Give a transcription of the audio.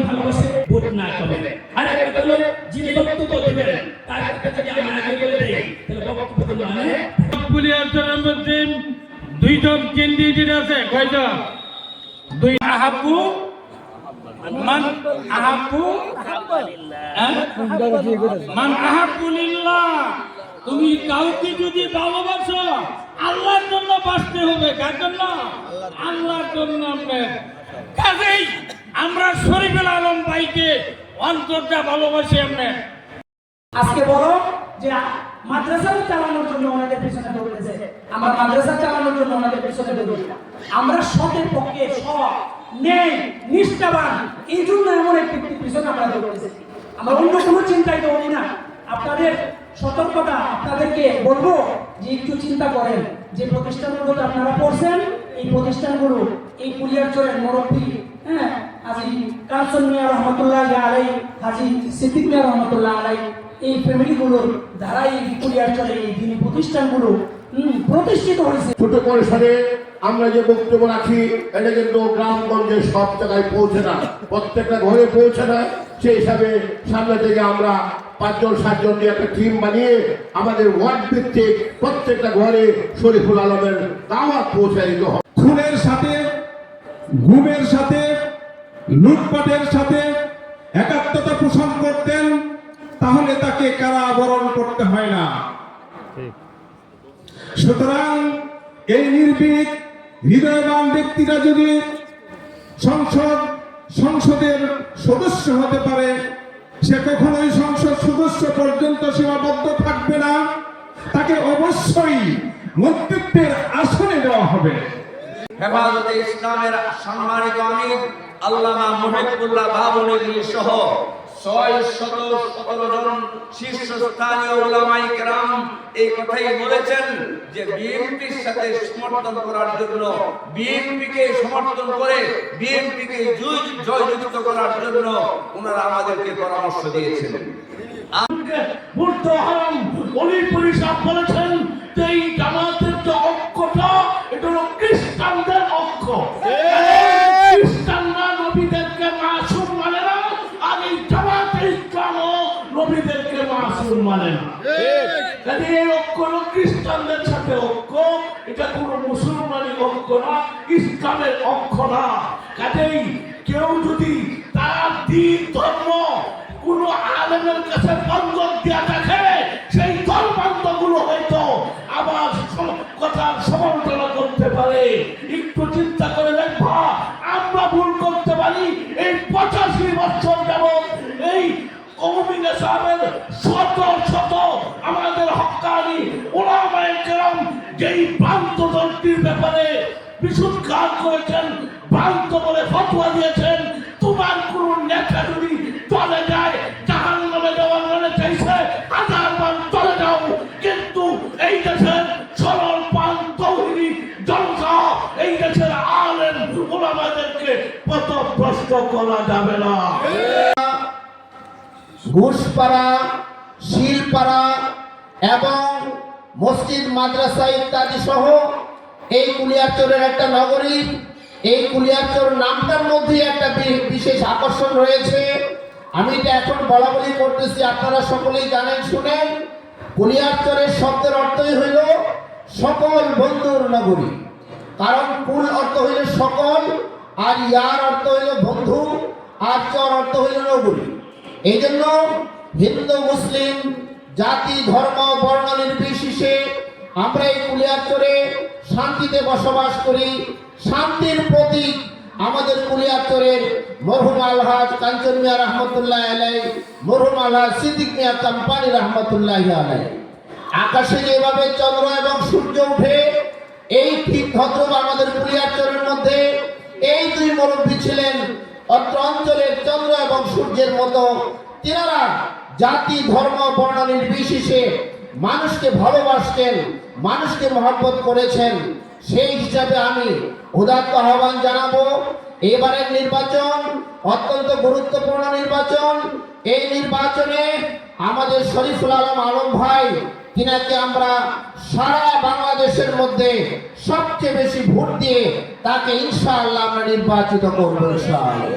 ভালোবাসে ভোট না করবে। আর একটা হলো যিনি বক্তব্য দেবেন তার কাছে যদি আমি আগে বলে দেই তাহলে বক্তব্য মানে কুলিয়ারচরের মধ্যে দুইজন ক্যান্ডিডেট আছে। কয়টা? দুই। আহাবু মান আহাবু মান আহাবুলিল্লাহ। তুমি কাউকে যদি ভালোবাসো আল্লাহর জন্য বাঁচতে হবে। কার জন্য? আল্লাহর জন্য। কাজেই আমরা শরীফুল আলম ভাইকে অন্তরটা ভালোবাসি। আমরা আজকে বলো যে মাদ্রাসা চালানোর জন্য ওনাদের পেছনে দৌড়েছে, আমরা মাদ্রাসা চালানোর জন্য ওনাদের পেছনে দৌড়ি না। আমরা সতের পক্ষে সৎ নেই নিষ্ঠাবান, এই জন্য এমন একটি পিছনে আমরা দৌড়েছি। আমরা অন্য কোনো চিন্তাই দৌড়ি না। আপনাদের সতর্কতা, আপনাদেরকে বলবো যে একটু চিন্তা করেন যে প্রতিষ্ঠানগুলোতে আপনারা পড়ছেন, এই প্রতিষ্ঠানগুলো এই কুলিয়ারচরের মুরব্বী হাজী কাঞ্চন মিয়া রহমতুল্লাহ আলাই, হাজী সিদ্দিক মিয়া রহমতুল্লাহ আলাই, এই ফ্যামিলিগুলোর দ্বারা এই কুলিয়ারচরের এই দিনী প্রতিষ্ঠানগুলো প্রতিষ্ঠিত হয়েছে। ছোট পরিসরে আমরা যে বক্তব্য রাখি এটা কিন্তু গ্রামগঞ্জে সব জায়গায় পৌঁছে না, প্রত্যেকটা ঘরে পৌঁছে না। সেই হিসাবে সামনে থেকে আমরা 5-7 দিয়ে একটা টিম বানিয়ে আমাদের ওয়ার্ড ভিত্তিক প্রত্যেকটা ঘরে শরীফুল আলমের দাওয়াত পৌঁছে দিতে হবে। খুনের সাথে, গুমের সাথে, লুটপাটের সাথে একাত্মতা পোষণ করতেন, তাহলে তাকে কারাবরণ করতে হয় না। সুতরাং এই নির্ভীক হৃদয়বান ব্যক্তিরা যদি সংসদের সদস্য হতে পারে, সে কখনোই সংসদ সদস্য পর্যন্ত সীমাবদ্ধ থাকবে না, তাকে অবশ্যই মন্ত্রিত্বের আসনে দেওয়া হবে। হেফাজতে ইসলামের সম্মানিত আমির আল্লামা মুহিবুল্লাহ বাবুনী সহ 617 জন শীর্ষস্থানীয় উলামায়ে কেরাম এই কথাই বলেছেন যে বিএনপির সাথে সমর্থন করার জন্য, বিএনপিকে সমর্থন করে বিএনপিকে জয়যুক্ত করার জন্য ওনারা আমাদেরকে পরামর্শ দিয়েছেন। বলেছেন যে এই জামাতের যে অক্ষটা এটা হলো খ্রিস্টানদের অক্ষ। খ্রিস্টানরা নবীদেরকে মাসুম মানে না, আর এই জামাতে ইসলামও নবীদেরকে মাসুম মানে না। কাজে এই অক্ষ হলো খ্রিস্টানদের সাথে অক্ষ, এটা কোনো মুসলমানের অক্ষ না, ইসলামের অক্ষ না। কাজেই কেউ যদি তার দিন ধর্ম কোন আলেমের কাছে বন্ধক দেওয়া থাকে, সেই ধর্মান্তগুলো হয়তো আবার কথার সমালোচনা করতে পারে। একটু চিন্তা করে দেখবা, আমরা ভুল করতে পারি। এই 85 বছর যাবৎ এই কওমি নেসাবের শত শত আমাদের হক্কানি উলামায়ে কেরাম যেই ভ্রান্ত দলটির ব্যাপারে বিশুদ্ধার করেছেন, ভ্রান্ত বলে ফতোয়া দিয়েছেন। তোমার কোন নেতা যদি চলে যায়, জাহান্নামে যাওয়ার মনে চাইছে, 1000 বার চলে যাও, কিন্তু এই দেশের সরল পান তৌহিদি জনতা, এই দেশের আলেম উলামাদেরকে পথভ্রষ্ট করা যাবে না। ঘুষপাড়া, শিলপাড়া এবং মসজিদ, মাদ্রাসা ইত্যাদি সহ এই কুলিয়ারচরের একটা নগরী। এই কুলিয়ারচর নামটার মধ্যে একটা বিশেষ আকর্ষণ রয়েছে। আমি এটা এখন বলা বলি করতেছি, আপনারা সকলেই জানেন শুনেন। কুলিয়ারচরের শব্দের অর্থই হইল সকল বন্ধুর নগরী। কারণ কুল অর্থ হইল সকল, আর ইয়ার অর্থ হইল বন্ধু, আর চর অর্থ হইল নগরী। এই জন্য হিন্দু মুসলিম জাতি ধর্ম বর্ণ নির্বিশেষে আমরা এই কুলিয়ারচরে শান্তিতে বসবাস করি। শান্তির প্রতীক আমাদের কুলিয়ারচরের মরহুম আলহাজ কাঞ্চন মিয়া রহমতুল্লাহ আলাই, মরহুম আলহাজ সিদ্দিক মিয়া চাম্পানি রহমতুল্লাহ আলাই। আকাশে যেভাবে চন্দ্র এবং সূর্য উঠে, এই ঠিক ভদ্রব আমাদের কুলিয়ারচরের মধ্যে এই দুই মুরব্বী ছিলেন অত্র অঞ্চলের চন্দ্র এবং সূর্যের মতো। তিনারা জাতি ধর্ম বর্ণ নির্বিশেষে মানুষকে ভালোবাসতেন, মানুষকে মহব্বত করেছেন। সেই হিসাবে আমি উদাত্ত আহ্বান জানাবো, এবারের নির্বাচন অত্যন্ত গুরুত্বপূর্ণ নির্বাচন। এই নির্বাচনে আমাদের শরীফুল আলম ভাই, তিনাকে আমরা সারা বাংলাদেশের মধ্যে সবচেয়ে বেশি ভোট দিয়ে তাকে ইনশাআল্লাহ আমরা নির্বাচিত করবো ইনশাআল্লাহ।